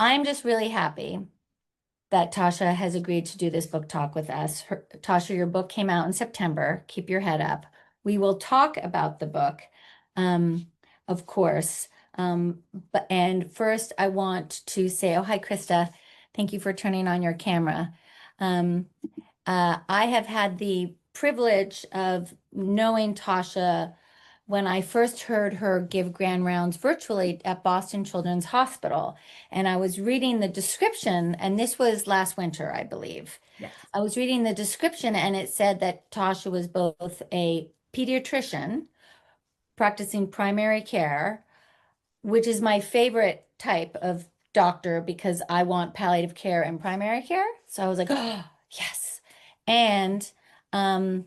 I'm just really happy that Tasha has agreed to do this book talk with us. Tasha, your book came out in September. Keep your head up. We will talk about the book, um, of course. And first, I want to say, oh, hi, Krista. Thank you for turning on your camera. Um, I have had the privilege of knowing Tasha when I first heard her give grand rounds virtually at Boston Children's Hospital. And I was reading the description, and this was last winter, I believe. Yes. I was reading the description, and it said that Tasha was both a pediatrician practicing primary care, which is my favorite type of doctor because I want palliative care and primary care. So I was like, oh, yes. And um,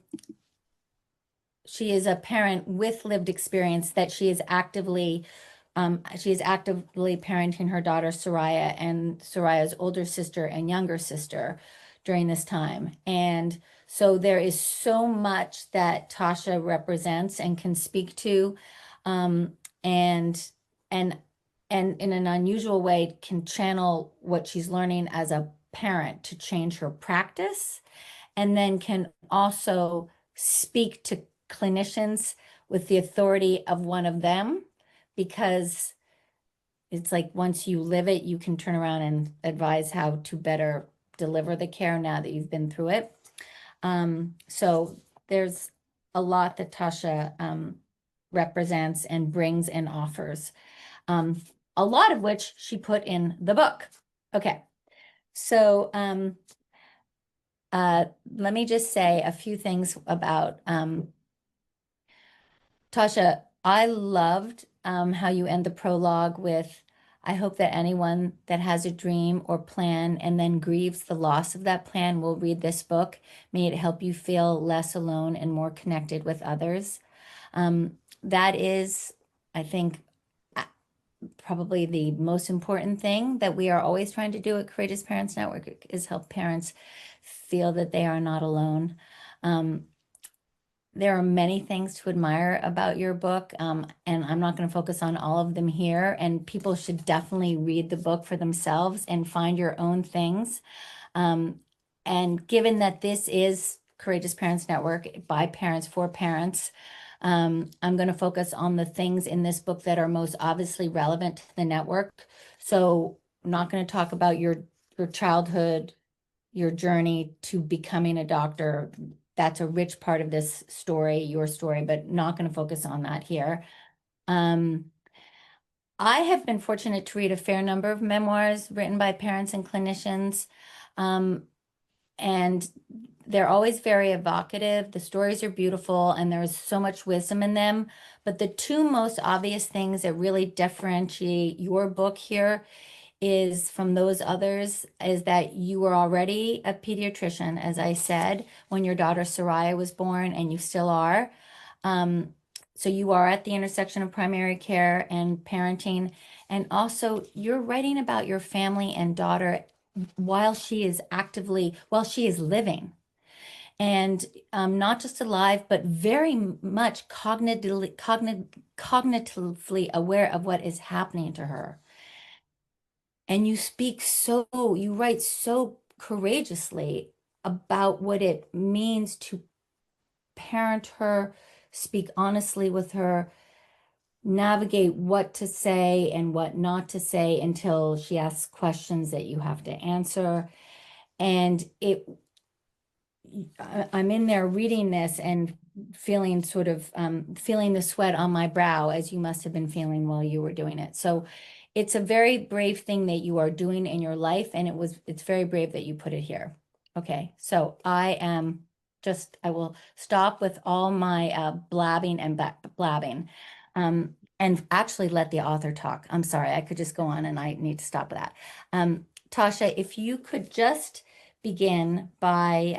she is a parent with lived experience that she is actively parenting her daughter Soraya and Soraya's older sister and younger sister during this time. And so there is so much that Tasha represents and can speak to, um, and and and in an unusual way can channel what she's learning as a parent to change her practice, and then can also speak to clinicians with the authority of one of them, because it's like once you live it, you can turn around and advise how to better deliver the care now that you've been through it. So there's a lot that Tasha represents and brings and offers, um, a lot of which she put in the book. Okay, so let me just say a few things about Tasha. I loved how you end the prologue with, I hope that anyone that has a dream or plan and then grieves the loss of that plan will read this book. May it help you feel less alone and more connected with others. That is, I think, uh, probably the most important thing that we are always trying to do at Courageous Parents Network is help parents feel that they are not alone. Um, there are many things to admire about your book, and I'm not going to focus on all of them here. And people should definitely read the book for themselves and find your own things. Um, and given that this is Courageous Parents Network by parents for parents, I'm going to focus on the things in this book that are most obviously relevant to the network. So I'm not going to talk about your childhood, your journey to becoming a doctor. That's a rich part of this story, your story, but not going to focus on that here. Um, I have been fortunate to read a fair number of memoirs written by parents and clinicians, um, and they're always very evocative. The stories are beautiful, and there's so much wisdom in them. But the two most obvious things that really differentiate your book here is from those others is that you were already a pediatrician, as I said, when your daughter Soraya was born, and you still are. Um, so you are at the intersection of primary care and parenting. And also, you're writing about your family and daughter while she is living. And not just alive, but very much cognitively aware of what is happening to her. And you write so courageously about what it means to parent her, speak honestly with her, navigate what to say and what not to say until she asks questions that you have to answer. And I'm in there reading this and feeling feeling the sweat on my brow, as you must have been feeling while you were doing it. So it's a very brave thing that you are doing in your life, and it's very brave that you put it here. Okay, so I will stop with all my blabbing and blabbing, and actually let the author talk. I'm sorry, I could just go on, and I need to stop that. Tasha, if you could just begin by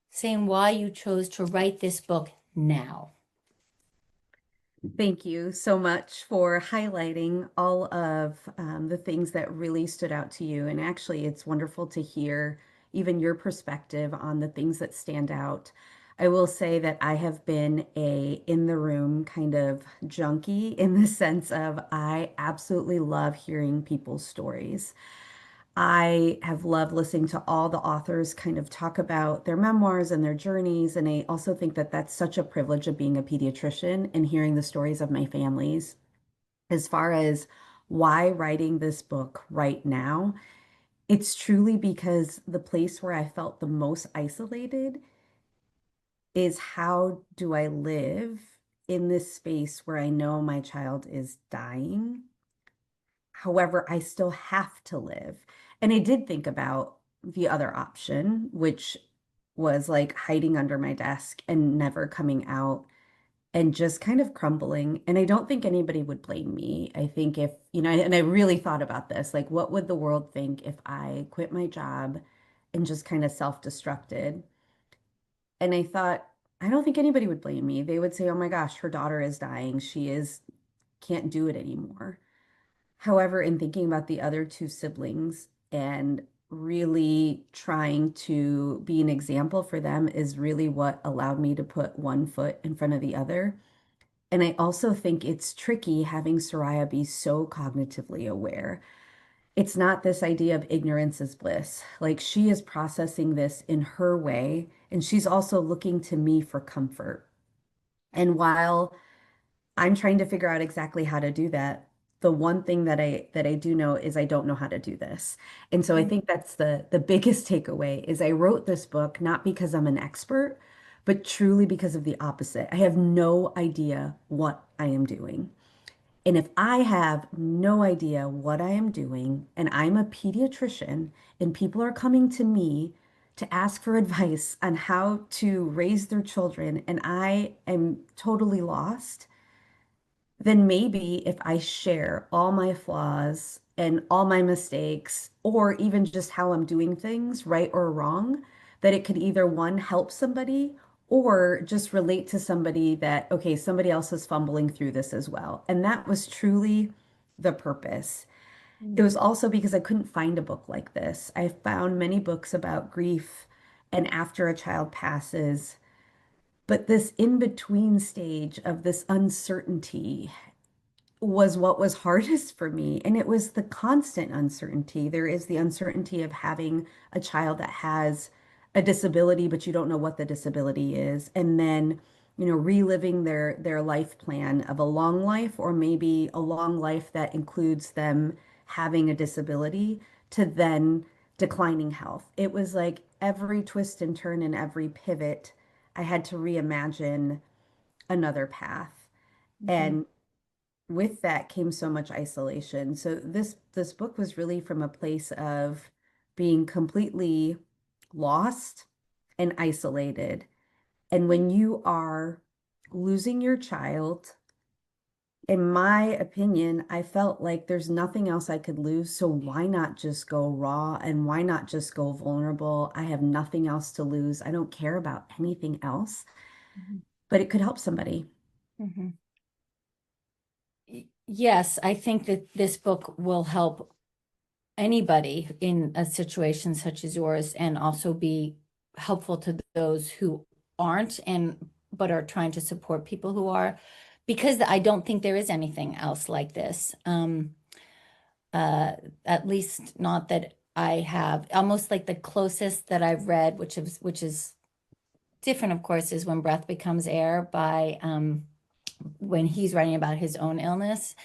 saying why you chose to write this book now. Thank you so much for highlighting all of the things that really stood out to you. And actually, it's wonderful to hear even your perspective on the things that stand out. I will say that I have been a in the room kind of junkie in the sense of I absolutely love hearing people's stories. I have loved listening to all the authors kind of talk about their memoirs and their journeys. And I also think that that's such a privilege of being a pediatrician and hearing the stories of my families. As far as why writing this book right now, it's truly because the place where I felt the most isolated is how do I live in this space where I know my child is dying. However, I still have to live. And I did think about the other option, which was like hiding under my desk and never coming out and just kind of crumbling. And I don't think anybody would blame me. I think if, and I really thought about this, like, what would the world think if I quit my job and just kind of self-destructed? And I thought, I don't think anybody would blame me. They would say, oh my gosh, her daughter is dying. Can't do it anymore. However, in thinking about the other two siblings and really trying to be an example for them is really what allowed me to put one foot in front of the other. And I also think it's tricky having Soraya be so cognitively aware. It's not this idea of ignorance is bliss. Like she is processing this in her way, and she's also looking to me for comfort. And while I'm trying to figure out exactly how to do that, the one thing that I do know is I don't know how to do this. And so I think that's the biggest takeaway is I wrote this book not because I'm an expert, but truly because of the opposite. I have no idea what I am doing. And if I have no idea what I am doing, and I'm a pediatrician, and people are coming to me to ask for advice on how to raise their children, and I am totally lost, then maybe if I share all my flaws and all my mistakes, or even just how I'm doing things, right or wrong, that it could either one, help somebody or just relate to somebody that, okay, somebody else is fumbling through this as well. And that was truly the purpose. It was also because I couldn't find a book like this. I found many books about grief and after a child passes, but this in between stage of this uncertainty was what was hardest for me. And it was the constant uncertainty. There is the uncertainty of having a child that has a disability, but you don't know what the disability is. And then, reliving their life plan of a long life or maybe a long life that includes them having a disability to then declining health. It was like every twist and turn and every pivot, I had to reimagine another path. Mhm. And with that came so much isolation. So this book was really from a place of being completely lost and isolated. And when you are losing your child, in my opinion, I felt like there's nothing else I could lose. So why not just go raw and why not just go vulnerable? I have nothing else to lose. I don't care about anything else, Mhm. but it could help somebody. Mhm. Yes, I think that this book will help anybody in a situation such as yours and also be helpful to those who aren't and but are trying to support people who are, because I don't think there is anything else like this. Uh, at least not that I have. Almost like the closest that I've read, which is different, of course, is When Breath Becomes Air by when he's writing about his own illness.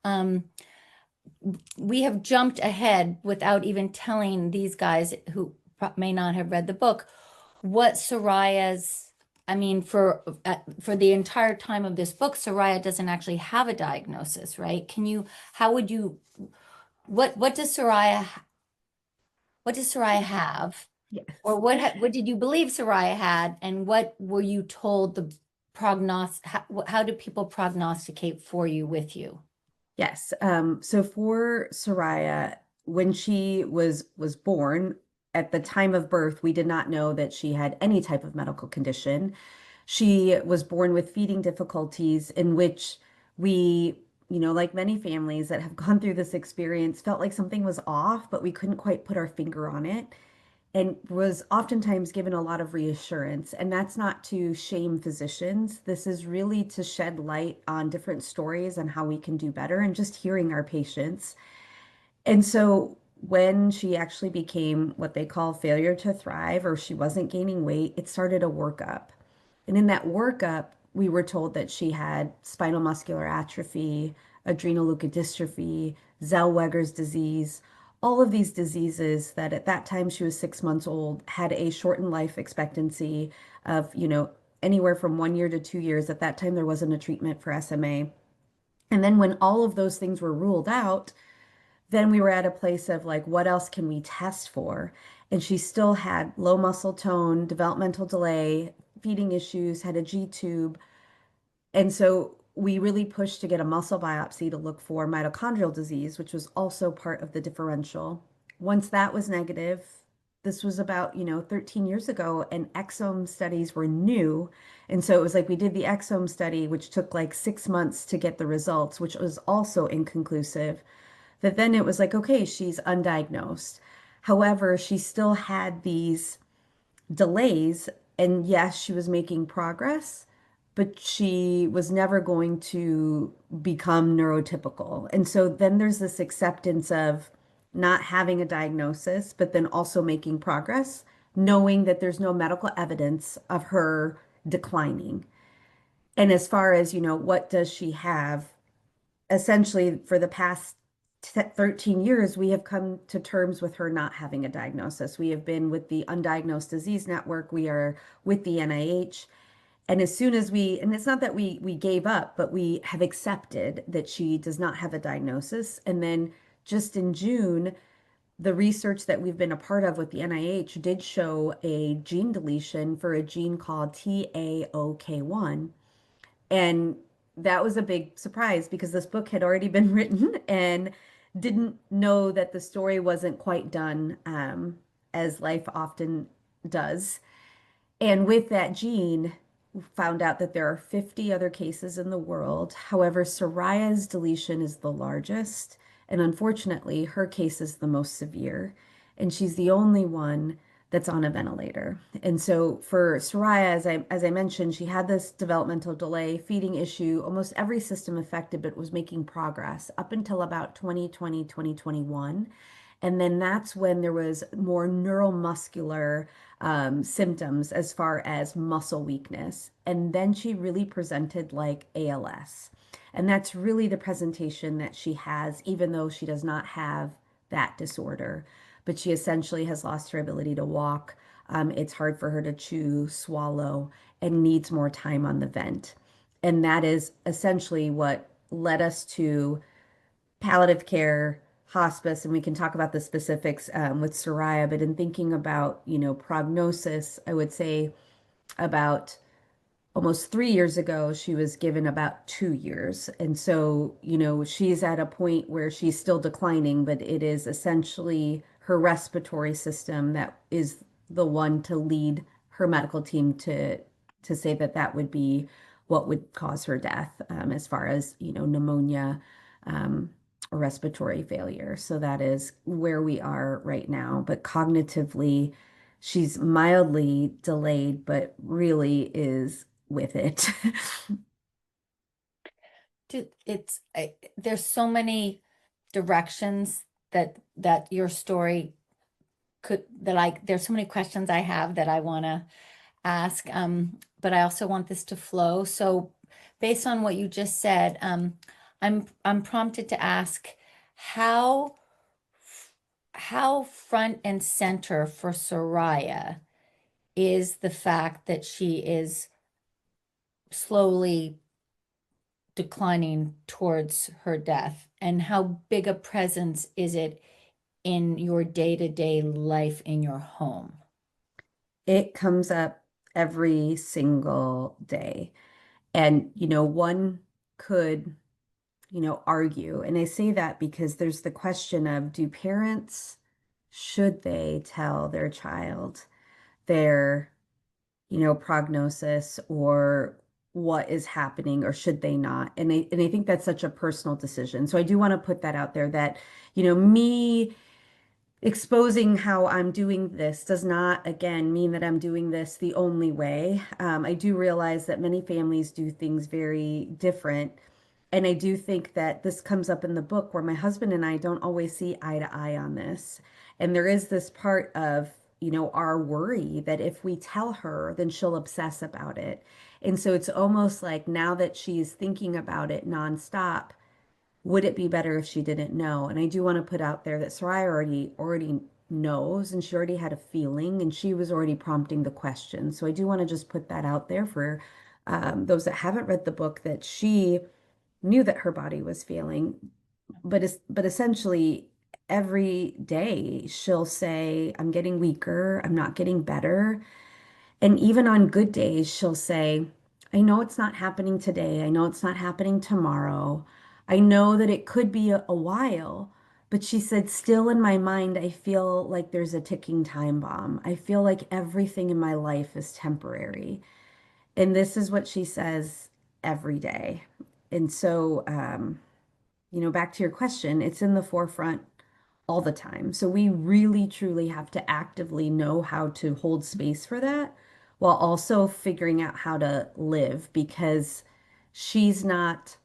Um, we have jumped ahead without even telling these guys who may not have read the book what Soraya's. I mean, for the entire time of this book, Soraya doesn't actually have a diagnosis, right? Can you? How would you? What does Soraya have, or Yes. what did you believe Soraya had, and what were you told the prognost? How do people prognosticate for you with you? Yes. So for Soraya, when she was born, at the time of birth, we did not know that she had any type of medical condition. She was born with feeding difficulties in which we, like many families that have gone through this experience, felt like something was off, but we couldn't quite put our finger on it. and was oftentimes given a lot of reassurance. And that's not to shame physicians. This is really to shed light on different stories and how we can do better and just hearing our patients. And so when she actually became what they call failure to thrive, or she wasn't gaining weight, it started a workup. And in that workup, we were told that she had spinal muscular atrophy, adrenoleukodystrophy, Zellweger's disease, all of these diseases that at that time she was 6 months old had a shortened life expectancy of, anywhere from 1 year to 2 years. At that time, there wasn't a treatment for SMA. And then when all of those things were ruled out, then we were at a place of like, what else can we test for? And she still had low muscle tone, developmental delay, feeding issues, had a G tube. And so we really pushed to get a muscle biopsy to look for mitochondrial disease, which was also part of the differential. Once that was negative, this was about, 13 years ago, and exome studies were new. And so it was like we did the exome study, which took like 6 months to get the results, which was also inconclusive. That then it was like, okay, she's undiagnosed. However, she still had these delays, and yes, she was making progress, but she was never going to become neurotypical. And so then there's this acceptance of not having a diagnosis, but then also making progress, knowing that there's no medical evidence of her declining. And as far as, what does she have? Essentially, for the past 13 years, we have come to terms with her not having a diagnosis. We have been with the Undiagnosed Disease Network. We are with the NIH. And as soon as and it's not that we gave up, but we have accepted that she does not have a diagnosis. And then just in June, the research that we've been a part of with the NIH did show a gene deletion for a gene called TAOK1. And that was a big surprise because this book had already been written and didn't know that the story wasn't quite done, as life often does. And with that gene, found out that there are 50 other cases in the world. However, Soraya's deletion is the largest, and unfortunately, her case is the most severe. And she's the only one that's on a ventilator. And so for Soraya, as I mentioned, she had this developmental delay, feeding issue, almost every system affected, but was making progress up until about 2020, 2021. And then that's when there was more neuromuscular symptoms as far as muscle weakness. And then she really presented like ALS. And that's really the presentation that she has, even though she does not have that disorder. But she essentially has lost her ability to walk. It's hard for her to chew, swallow, and needs more time on the vent. And that is essentially what led us to palliative care, hospice, and we can talk about the specifics with Soraya, but in thinking about, prognosis, I would say about almost 3 years ago, she was given about 2 years. And so, she's at a point where she's still declining, but it is essentially her respiratory system that is the one to lead her medical team to say that that would be what would cause her death, as far as, pneumonia, um, or respiratory failure. So that is where we are right now. But cognitively, she's mildly delayed, but really is with it. There's so many directions that your story there's so many questions I have that I want to ask, but I also want this to flow. So based on what you just said, I'm prompted to ask how how front and center for Soraya is the fact that she is slowly declining towards her death, and how big a presence is it in your day-to-day life in your home? It comes up every single day. And, one could, argue. And I say that because there's the question of, do parents, should they tell their child their, prognosis or what is happening, or should they not? And I think that's such a personal decision. So I do want to put that out there that, me exposing how I'm doing this does not, again, mean that I'm doing this the only way. I do realize that many families do things very different. And I do think that this comes up in the book where my husband and I don't always see eye to eye on this. And there is this part of, our worry that if we tell her, then she'll obsess about it. And so it's almost like now that she's thinking about it nonstop, would it be better if she didn't know? And I do want to put out there that Soraya already knows, and she already had a feeling, and she was already prompting the question. So I do want to just put that out there for those that haven't read the book, that she knew that her body was failing, but essentially every day she'll say, "I'm getting weaker. I'm not getting better." And even on good days, she'll say, I know it's not happening today. I know it's not happening tomorrow. I know that it could be a while. But she said, still in my mind, I feel like there's a ticking time bomb. I feel like everything in my life is temporary. And this is what she says every day. And so, back to your question, it's in the forefront all the time. So we really truly have to actively know how to hold space for that while also figuring out how to live, because she's not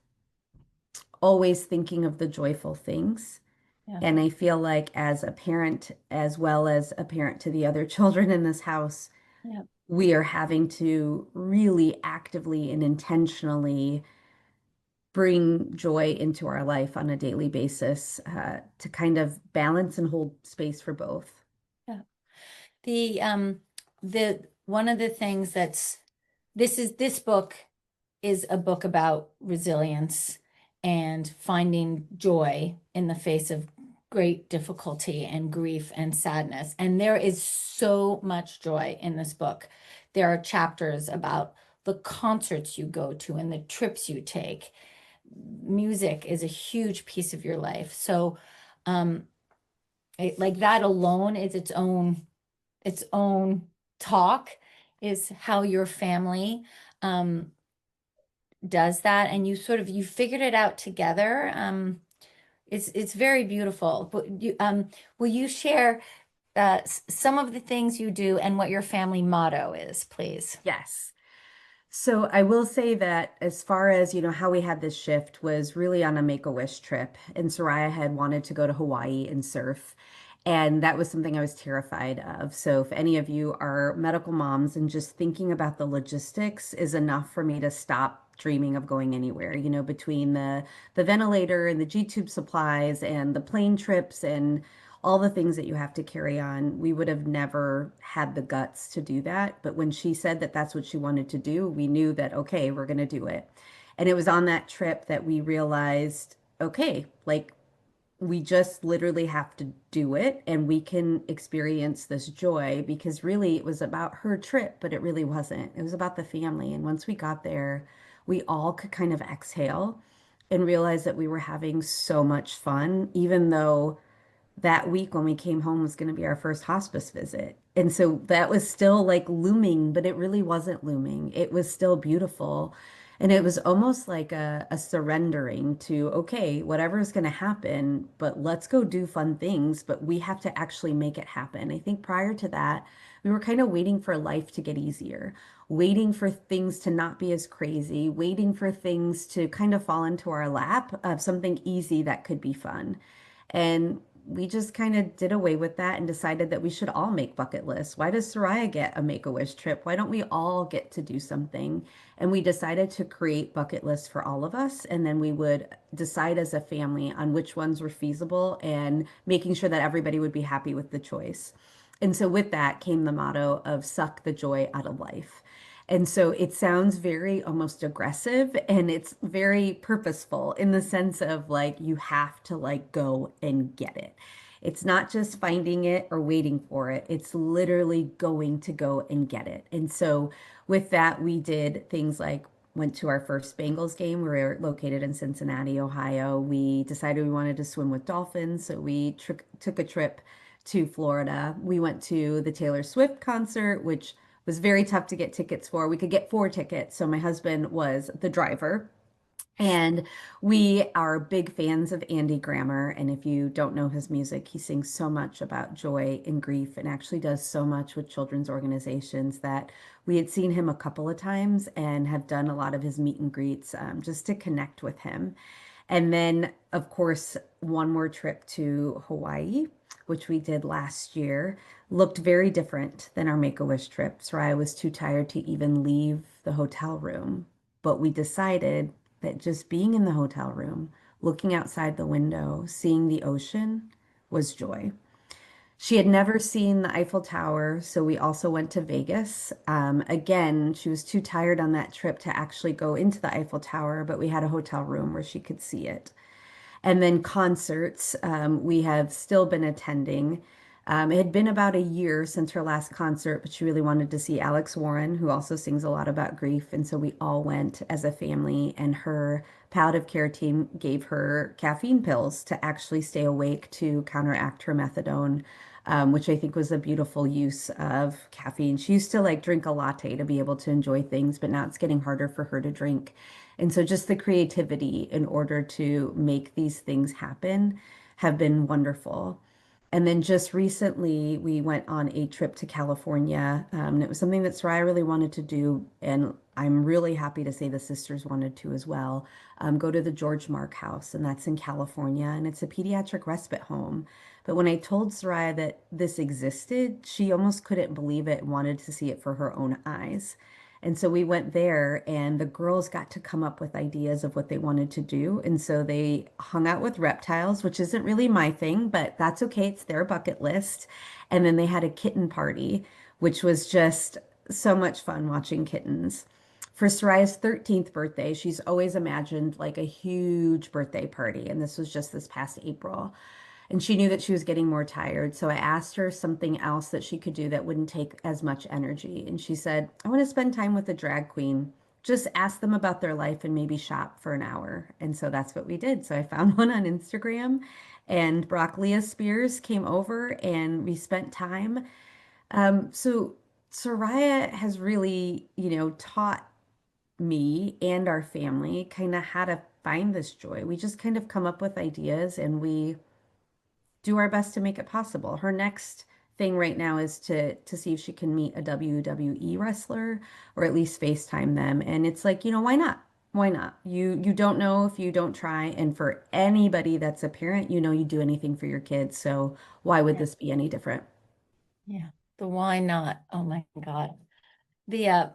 always thinking of the joyful things. Yeah, And I feel like as a parent, as well as a parent to the other children in this house, yeah, we are having to really actively and intentionally bring joy into our life on a daily basis, to kind of balance and hold space for both. yeah. The one of the things that's this book is a book about resilience and finding joy in the face of great difficulty and grief and sadness. And there is so much joy in this book. There are chapters about the concerts you go to and the trips you take. Music is a huge piece of your life. So, um, like that alone is its own talk, is how your family um does that, and you figured it out together. It's very beautiful. But will you share some of the things you do and what your family motto is, please? Yes. So I will say that as far as, how we had this shift was really on a Make-A-Wish trip. And Soraya had wanted to go to Hawaii and surf. And that was something I was terrified of. So if any of you are medical moms and just thinking about the logistics is enough for me to stop dreaming of going anywhere, between the ventilator and the G-tube supplies and the plane trips and all the things that you have to carry on, we would have never had the guts to do that. But when she said that that's what she wanted to do, we knew that, okay, we're going to do it. And it was on that trip that we realized, okay, like we just literally have to do it and we can experience this joy, because really it was about her trip, but it really wasn't. It was about the family. And once we got there, we all could kind of exhale and realize that we were having so much fun, even though that week when we came home was going to be our first hospice visit. And so that was still like looming, but it really wasn't looming. It was still beautiful. And it was almost like a surrendering to, okay, whatever is going to happen, but let's go do fun things, but we have to actually make it happen. I think prior to that, we were kind of waiting for life to get easier, waiting for things to not be as crazy, waiting for things to kind of fall into our lap of something easy that could be fun. And we just kind of did away with that and decided that we should all make bucket lists. Why does Soraya get a Make-A-Wish trip? Why don't we all get to do something? And we decided to create bucket lists for all of us. And then we would decide as a family on which ones were feasible and making sure that everybody would be happy with the choice. And so with that came the motto of suck the joy out of life. And so it sounds very almost aggressive, and it's very purposeful in the sense of like you have to like go and get it. It's not just finding it or waiting for it. It's literally going to go and get it. And so with that, we did things like went to our first Bengals game. We were located in Cincinnati, Ohio. We decided we wanted to swim with dolphins, so we took a trip to Florida. We went to the Taylor Swift concert, which was very tough to get tickets for. We could get 4 tickets, so my husband was the driver. And we are big fans of Andy Grammer. And if you don't know his music, he sings so much about joy and grief and actually does so much with children's organizations that we had seen him a couple of times and have done a lot of his meet and greets just to connect with him. And then, of course, one more trip to Hawaii, which we did last year, looked very different than our Make-A-Wish trip. Soraya was too tired to even leave the hotel room. But we decided that just being in the hotel room, looking outside the window, seeing the ocean was joy. She had never seen the Eiffel Tower, so we also went to Vegas. Again, she was too tired on that trip to actually go into the Eiffel Tower, but we had a hotel room where she could see it. And then concerts, we have still been attending. It had been about a year since her last concert, but she really wanted to see Alex Warren, who also sings a lot about grief. And so we all went as a family, and her palliative care team gave her caffeine pills to actually stay awake to counteract her methadone, which I think was a beautiful use of caffeine. She used to like drink a latte to be able to enjoy things, but now it's getting harder for her to drink. And so just the creativity in order to make these things happen have been wonderful. And then just recently, we went on a trip to California. And it was something that Soraya really wanted to do. And I'm really happy to say the sisters wanted to as well. Go to the George Mark House, and that's in California. And it's a pediatric respite home. But when I told Soraya that this existed, she almost couldn't believe it and wanted to see it for her own eyes. And so we went there, and the girls got to come up with ideas of what they wanted to do. And so they hung out with reptiles, which isn't really my thing, but that's okay. It's their bucket list. And then they had a kitten party, which was just so much fun watching kittens. For Soraya's 13th birthday, she's always imagined like a huge birthday party. And this was just this past April. And she knew that she was getting more tired. So I asked her something else that she could do that wouldn't take as much energy. And she said, I want to spend time with a drag queen. Just ask them about their life and maybe shop for an hour. And so that's what we did. So I found one on Instagram, and Broccoli Spears came over and we spent time. So Soraya has really, taught me and our family kind of how to find this joy. We just kind of come up with ideas and we do our best to make it possible. Her next thing right now is to see if she can meet a WWE wrestler or at least FaceTime them. And it's like, why not? Why not? You don't know if you don't try. And for anybody that's a parent, you do anything for your kids. So why would Yeah. this be any different? Yeah. The why not? Oh my God. The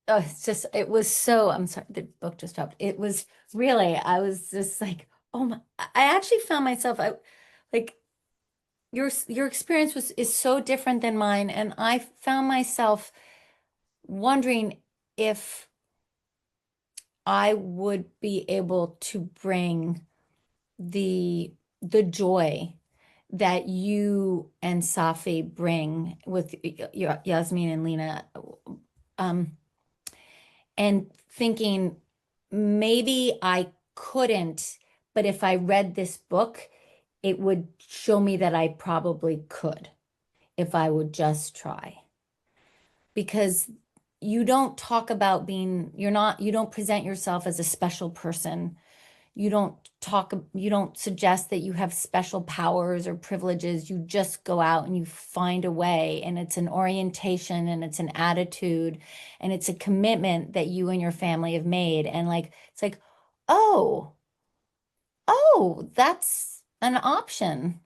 oh, it's just it was so I'm sorry, the book just stopped. It was really, I was just like, oh my, I actually found myself like your experience was is so different than mine, and I found myself wondering if I would be able to bring the the joy that you and Safi bring with Yasmin and Lena, um, and thinking maybe I couldn't, but if I read this book, it would show me that I probably could if I would just try. Because you don't talk about being, you don't present yourself as a special person. You don't suggest that you have special powers or privileges. You just go out and you find a way, and it's an orientation and it's an attitude and it's a commitment that you and your family have made. And like, it's like, oh, oh, that's an option.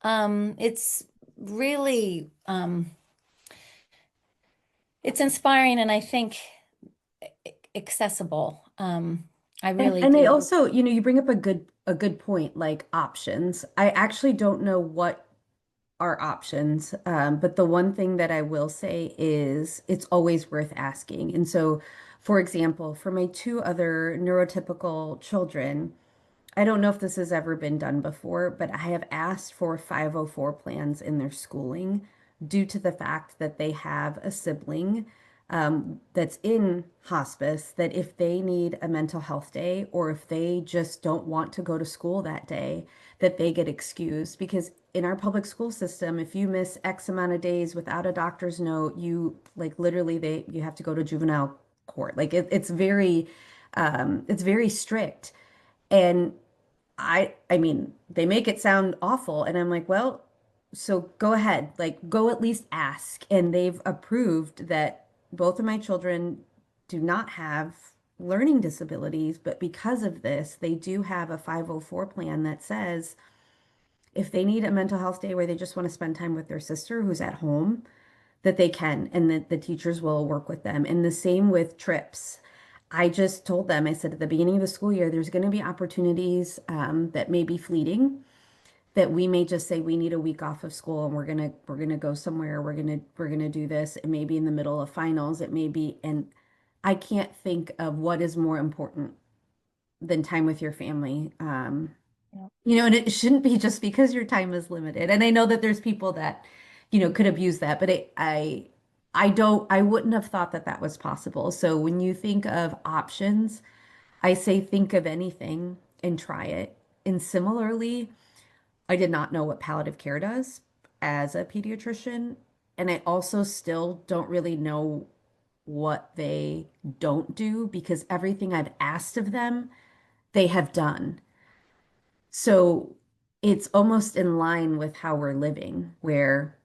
It's really, it's inspiring and I think accessible. I And really and I do. also, you bring up a good point, like options. I actually don't know what are options. But the one thing that I will say is it's always worth asking. And so, for example, for my two other neurotypical children, I don't know if this has ever been done before, but I have asked for 504 plans in their schooling due to the fact that they have a sibling that's in hospice, that if they need a mental health day or if they just don't want to go to school that day, that they get excused. Because in our public school system, if you miss X amount of days without a doctor's note, you like literally you have to go to juvenile court. Like it's very It's very strict. And I mean, they make it sound awful. And I'm like, well, so go ahead, like go at least ask. And they've approved that both of my children do not have learning disabilities, but because of this, they do have a 504 plan that says if they need a mental health day where they just want to spend time with their sister who's at home, that they can, and that the teachers will work with them. And the same with trips. I just told them, I said at the beginning of the school year, there's going to be opportunities that may be fleeting, that we may just say we need a week off of school and we're gonna go somewhere. We're gonna do this. It may be in the middle of finals. It may be, and I can't think of what is more important than time with your family. Yeah. And it shouldn't be just because your time is limited. And I know that there's people that, could abuse that, but I wouldn't have thought that that was possible. So when you think of options, I say think of anything and try it. And similarly, I did not know what palliative care does as a pediatrician. And I also still don't really know what they don't do because everything I've asked of them, they have done. So it's almost in line with how we're living, where,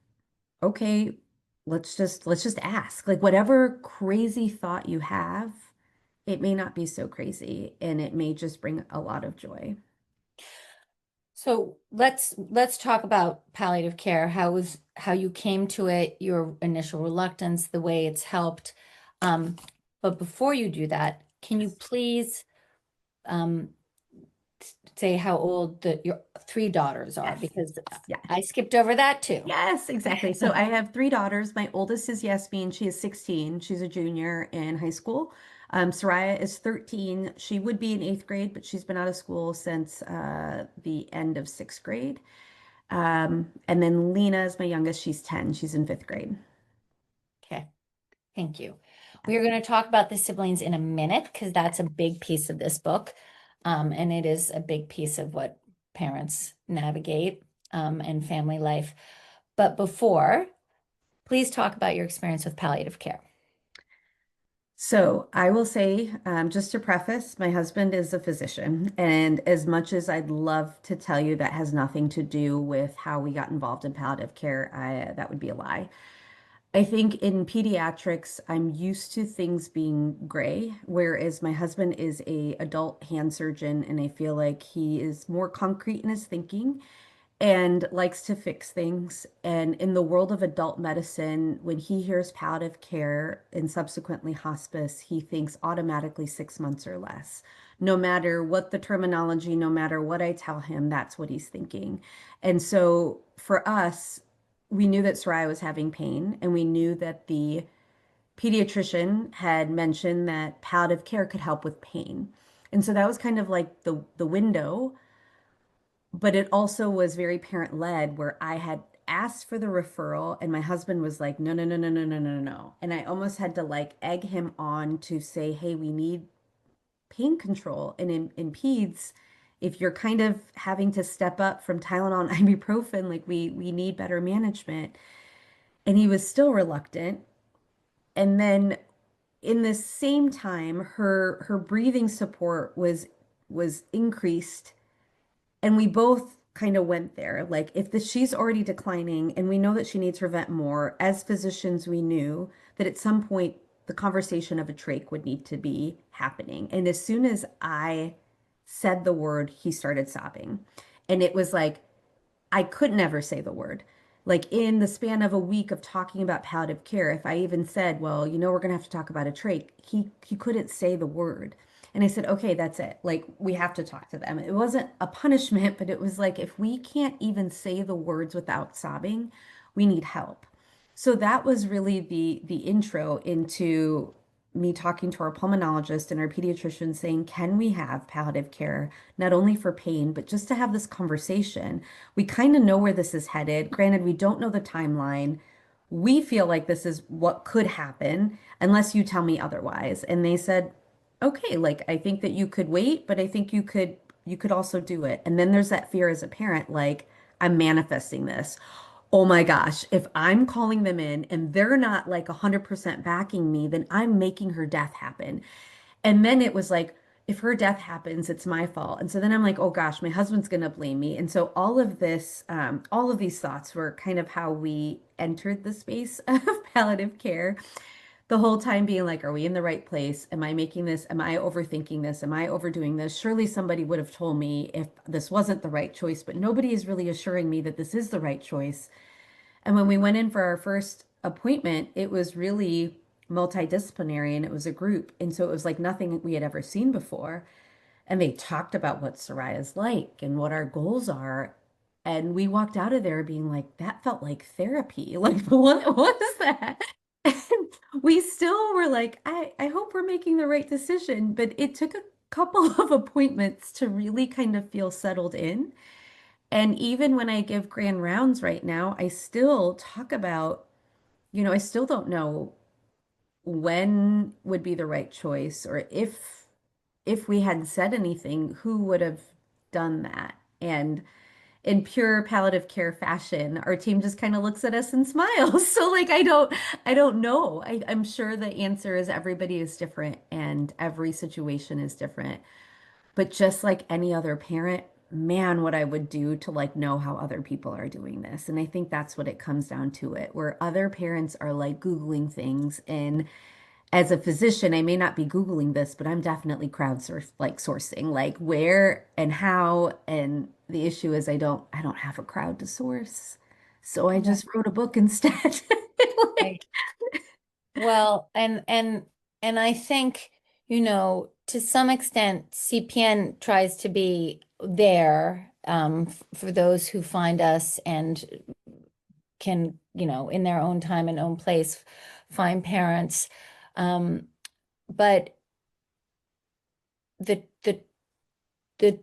okay, let's just ask. Like whatever crazy thought you have, it may not be so crazy and it may just bring a lot of joy. So let's talk about palliative care. How you came to it, your initial reluctance, the way it's helped. Um, but before you do that, can you Yes. please um, say how old your three daughters are? Yes. Because Yeah. I skipped over that too. Yes, exactly. So I have three daughters. My oldest is Yasmin. She is 16. She's a junior in high school. Soraya is 13. She would be in eighth grade, but she's been out of school since the end of sixth grade. And then Lena is my youngest. She's 10. She's in fifth grade. Okay, thank you. We are going to talk about the siblings in a minute because that's a big piece of this book. And it is a big piece of what parents navigate and family life. But before, please talk about your experience with palliative care. So I will say, just to preface, my husband is a physician, and as much as I'd love to tell you that has nothing to do with how we got involved in palliative care, that would be a lie. I think in pediatrics, I'm used to things being gray, whereas my husband is a adult hand surgeon, and I feel like he is more concrete in his thinking and likes to fix things. And in the world of adult medicine, when he hears palliative care and subsequently hospice, he thinks automatically 6 months or less. No matter what the terminology, no matter what I tell him, that's what he's thinking. And so for us, we knew that Soraya was having pain, and we knew that the pediatrician had mentioned that palliative care could help with pain. And so that was kind of like the window, but it also was very parent led where I had asked for the referral and my husband was like, no, no, no, no, no, no, no, no. No. And I almost had to like egg him on to say, hey, we need pain control. And in peds, if you're kind of having to step up from Tylenol and ibuprofen, like we need better management. And he was still reluctant. And then in the same time, her breathing support was increased, and we both kind of went there. Like, if she's already declining and we know that she needs her vent more, as physicians, we knew that at some point the conversation of a trach would need to be happening. And as soon as I said the word, he started sobbing. And it was like, I could never say the word. Like in the span of a week of talking about palliative care, if I even said, well, we're gonna have to talk about a trach, he couldn't say the word. And I said, okay, that's it. Like we have to talk to them. It wasn't a punishment, but it was like if we can't even say the words without sobbing, we need help. So that was really the intro into me talking to our pulmonologist and our pediatrician saying, can we have palliative care not only for pain, but just to have this conversation? We kind of know where this is headed. Granted, we don't know the timeline. We feel like this is what could happen unless you tell me otherwise. And they said, okay, like I think that you could wait, but I think you could also do it. And then there's that fear as a parent, like I'm manifesting this. Oh my gosh, if I'm calling them in and they're not like 100% backing me, then I'm making her death happen. And then it was like, if her death happens, it's my fault. And so then I'm like, oh gosh, my husband's gonna blame me. And so all of this, all of these thoughts were kind of how we entered the space of palliative care. The whole time being like, are we in the right place? Am I making this? Am I overthinking this? Am I overdoing this? Surely somebody would have told me if this wasn't the right choice, but nobody is really assuring me that this is the right choice. And when we went in for our first appointment, it was really multidisciplinary and it was a group. And so it was like nothing we had ever seen before. And they talked about what Soraya's like and what our goals are. And we walked out of there being like, that felt like therapy. Like, what is that? And we still were like, I hope we're making the right decision. But it took a couple of appointments to really kind of feel settled in. And even when I give grand rounds right now, I still talk about, I still don't know when would be the right choice or if we had said anything, who would have done that? And in pure palliative care fashion, our team just kind of looks at us and smiles. So like I don't know. I'm sure the answer is everybody is different and every situation is different. But just like any other parent, man, what I would do to like know how other people are doing this. And I think that's what it comes down to it, where other parents are like Googling things. And as a physician, I may not be Googling this, but I'm definitely sourcing like where and how. And the issue is I don't have a crowd to source. So I Right. just wrote a book instead. Right. Like, Well, and I think, to some extent, CPN tries to be there for those who find us and can, in their own time and own place, find parents. Um, but the the the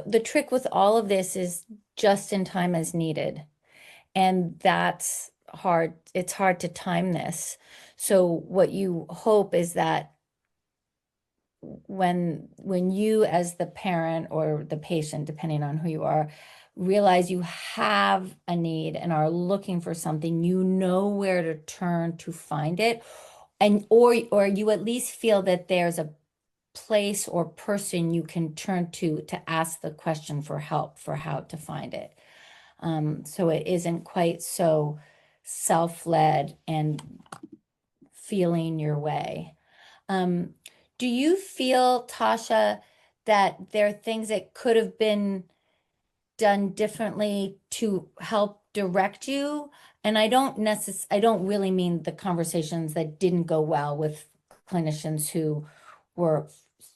the trick with all of this is just in time as needed. And that's hard. It's hard to time this. So what you hope is that when you as the parent or the patient, depending on who you are, realize you have a need and are looking for something, you know where to turn to find it. And or you at least feel that there's a place or person you can turn to ask the question for help for how to find it. So it isn't quite so self-led and feeling your way. Um, do you feel, Tasha, that there are things that could have been done differently to help direct you? And I don't really mean the conversations that didn't go well with clinicians who were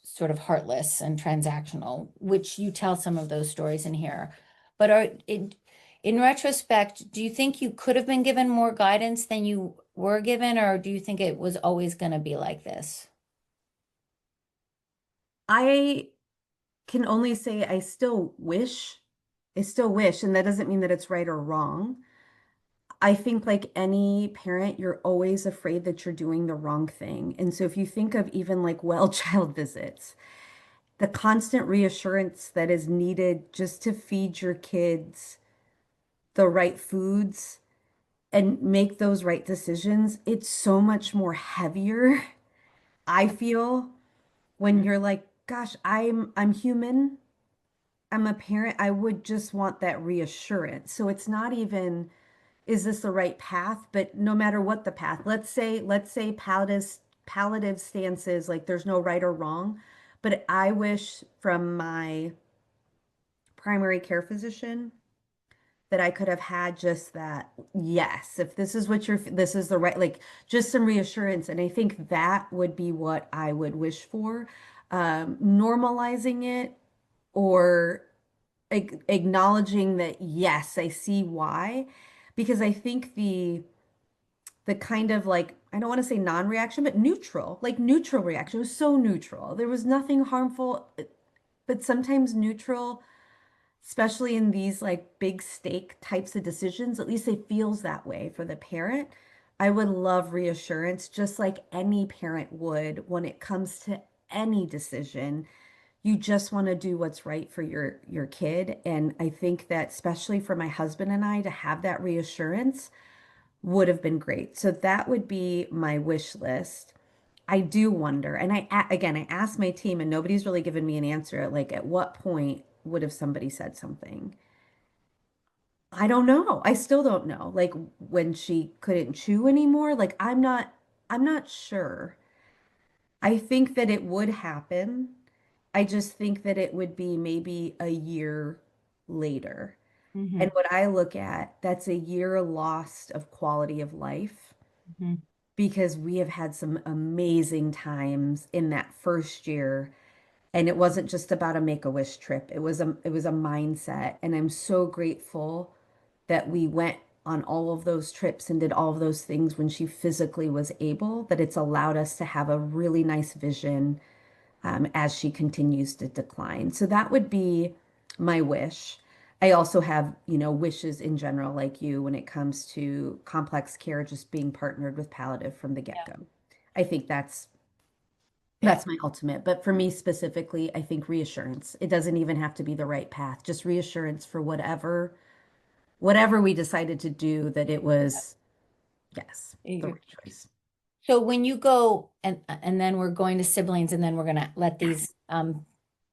sort of heartless and transactional, which you tell some of those stories in here. But in retrospect, do you think you could have been given more guidance than you were given, or do you think it was always going to be like this? I can only say I still wish, and that doesn't mean that it's right or wrong. I think, like any parent, you're always afraid that you're doing the wrong thing. And so, if you think of even like well child visits, the constant reassurance that is needed just to feed your kids the right foods and make those right decisions, it's so much more heavier, I feel, when you're like, gosh, I'm human. I'm a parent. I would just want that reassurance. So it's not even is this the right path? But no matter what the path, let's say palliative stances, like there's no right or wrong. But I wish from my primary care physician that I could have had just that, yes, if this is this is the right, like just some reassurance. And I think that would be what I would wish for. Normalizing it or acknowledging that, yes, I see why. Because I think the kind of like I don't want to say non-reaction, but neutral, like neutral reaction. It was so neutral. There was nothing harmful, but sometimes neutral, especially in these like big stake types of decisions, at least it feels that way for the parent. I would love reassurance, just like any parent would when it comes to any decision. You just want to do what's right for your kid. And I think that especially for my husband and I to have that reassurance would have been great. So that would be my wish list. I do wonder. And again, I asked my team and nobody's really given me an answer. Like, at what point would have somebody said something? I don't know. I still don't know. Like when she couldn't chew anymore, like I'm not sure. I think that it would happen. I just think that it would be maybe a year later. And Hmm. what I look at, that's a year lost of quality of life Hmm. because we have had some amazing times in that first year. And it wasn't just about a Make-A-Wish trip. It was a mindset. And I'm so grateful that we went on all of those trips and did all of those things when she physically was able, that it's allowed us to have a really nice vision as she continues to decline. So that would be my wish. I also have, wishes in general, like you, when it comes to complex care, just being partnered with palliative from the Yeah. get-go. I think that's Yeah. that's my ultimate. But for me specifically, I think reassurance. It doesn't even have to be the right path, just reassurance for whatever we decided to do, that it was, yes, the You- right choice. So when you go and then we're going to siblings and then we're gonna let these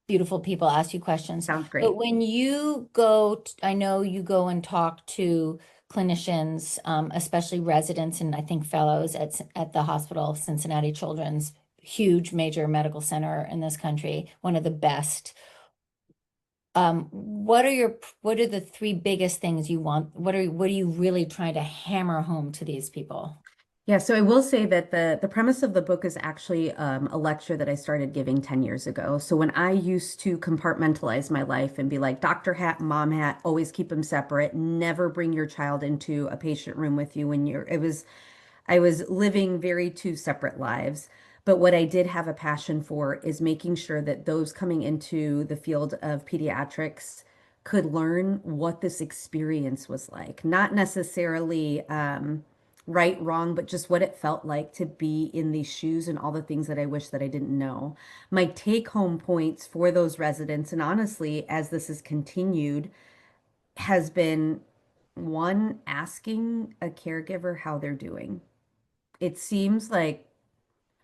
beautiful people ask you questions. Sounds But great. when you go, I know you go and talk to clinicians, especially residents and I think fellows at the hospital, Cincinnati Children's, huge major medical center in this country, one of the best. What are the three biggest things you want? What are you really trying to hammer home to these people? Yeah, so I will say that the premise of the book is actually a lecture that I started giving 10 years ago. So when I used to compartmentalize my life and be like, doctor hat, mom hat, always keep them separate, never bring your child into a patient room with you when I was living very two separate lives. But what I did have a passion for is making sure that those coming into the field of pediatrics could learn what this experience was like. Not necessarily right, wrong, but just what it felt like to be in these shoes and all the things that I wish that I didn't know. My take home points for those residents, and honestly, as this has continued, has been one, asking a caregiver how they're doing. It seems like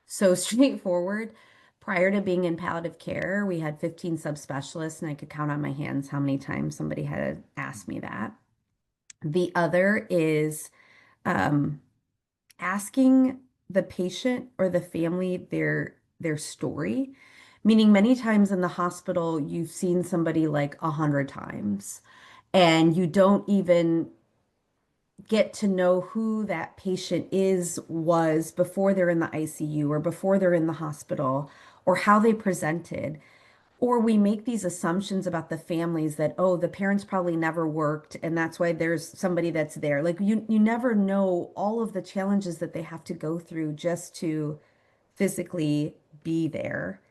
so straightforward. Prior to being in palliative care, we had 15 subspecialists, and I could count on my hands how many times somebody had asked me that. The other is um, asking the patient or the family their story, meaning many times in the hospital, you've seen somebody like 100 times, and you don't even get to know who that patient was before they're in the ICU or before they're in the hospital or how they presented. Or we make these assumptions about the families that, oh, the parents probably never worked and that's why there's somebody that's there. Like you never know all of the challenges that they have to go through just to physically be there.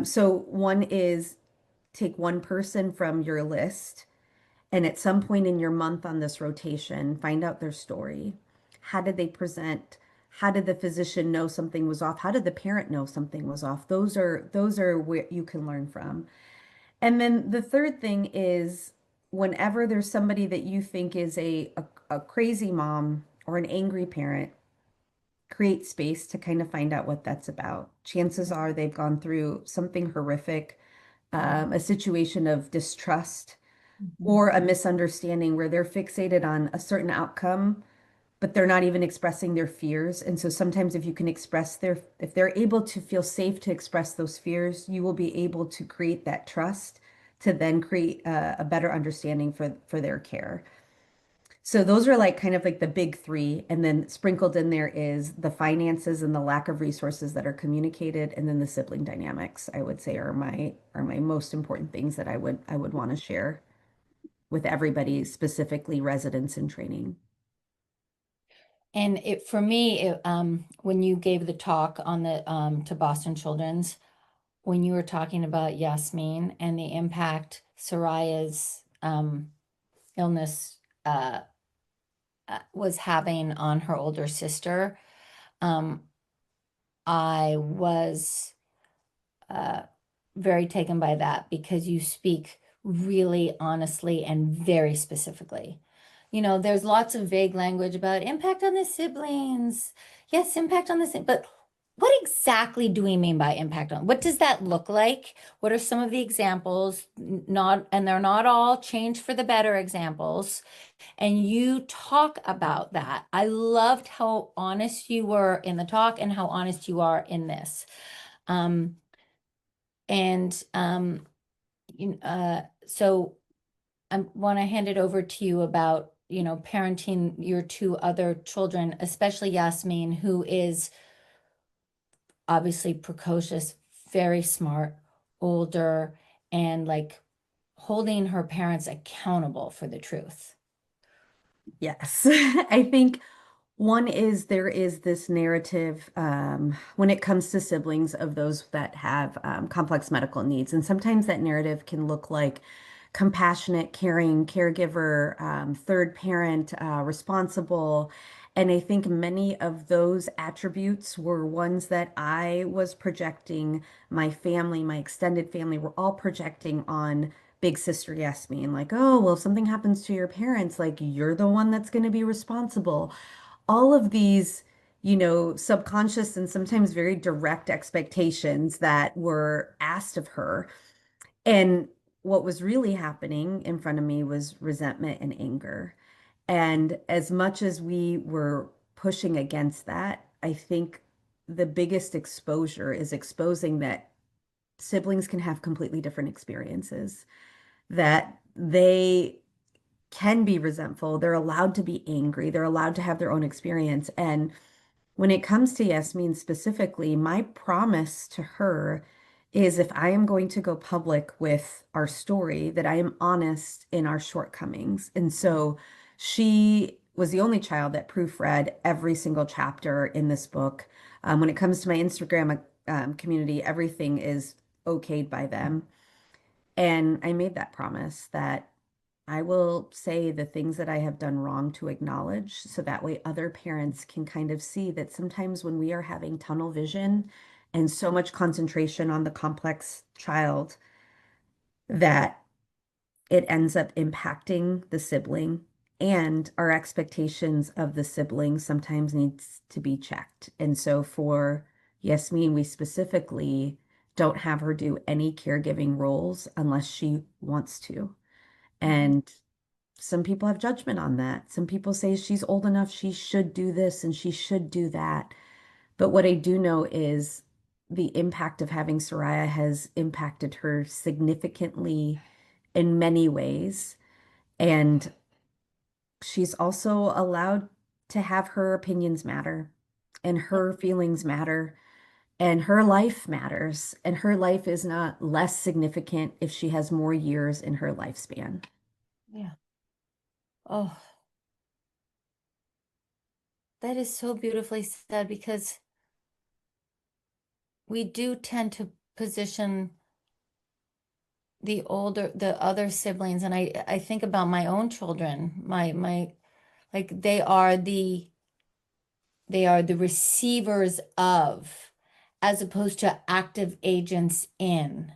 So one is take one person from your list and at some point in your month on this rotation, find out their story. How did they present? How did the physician know something was off? How did the parent know something was off? Those are where you can learn from. And then the third thing is whenever there's somebody that you think is a crazy mom or an angry parent, create space to kind of find out what that's about. Chances are they've gone through something horrific, a situation of distrust Mhm. or a misunderstanding where they're fixated on a certain outcome, but they're not even expressing their fears. And so sometimes if you can if they're able to feel safe to express those fears, you will be able to create that trust to then create a better understanding for their care. So those are like kind of like the big three. And then sprinkled in there is the finances and the lack of resources that are communicated. And then the sibling dynamics, I would say are my most important things that I would want to share with everybody, specifically residents in training. And it for me, when you gave the talk on the to Boston Children's, when you were talking about Yasmin and the impact Soraya's illness was having on her older sister, um, I was uh, very taken by that because you speak really honestly and very specifically. There's lots of vague language about impact on the siblings. Yes, impact on the sibling, but what exactly do we mean by impact on? What does that look like? What are some of the examples? Not, and they're not all change for the better examples. And you talk about that. I loved how honest you were in the talk and how honest you are in this. Um, and so I want to hand it over to you about, parenting your two other children, especially Yasmin, who is obviously precocious, very smart, older, and like holding her parents accountable for the truth. Yes. I think one is there is this narrative when it comes to siblings of those that have complex medical needs. And sometimes that narrative can look like compassionate, caring, caregiver, third parent, responsible. And I think many of those attributes were ones that I was projecting, my family, my extended family were all projecting on big sister Yasmin. Like, oh, well, if something happens to your parents, like you're the one that's going to be responsible. All of these, subconscious and sometimes very direct expectations that were asked of her. And what was really happening in front of me was resentment and anger. And as much as we were pushing against that, I think the biggest exposure is exposing that siblings can have completely different experiences, that they can be resentful, they're allowed to be angry, they're allowed to have their own experience. And when it comes to Yasmin specifically, my promise to her is if I am going to go public with our story, that I am honest in our shortcomings. And so she was the only child that proofread every single chapter in this book. When it comes to my Instagram community, everything is okayed by them. And I made that promise that I will say the things that I have done wrong to acknowledge so that way other parents can kind of see that sometimes when we are having tunnel vision and so much concentration on the complex child that it ends up impacting the sibling and our expectations of the sibling sometimes needs to be checked. And so for Yasmin, we specifically don't have her do any caregiving roles unless she wants to. Mhm. And some people have judgment on that. Some people say she's old enough, she should do this and she should do that. But what I do know is the impact of having Soraya has impacted her significantly in many ways. And she's also allowed to have her opinions matter and Yeah. her feelings matter and her life matters. And her life is not less significant if she has more years in her lifespan. Yeah. Oh, that is so beautifully said because we do tend to position the other siblings, and I think about my own children, like they are the receivers of, as opposed to active agents in.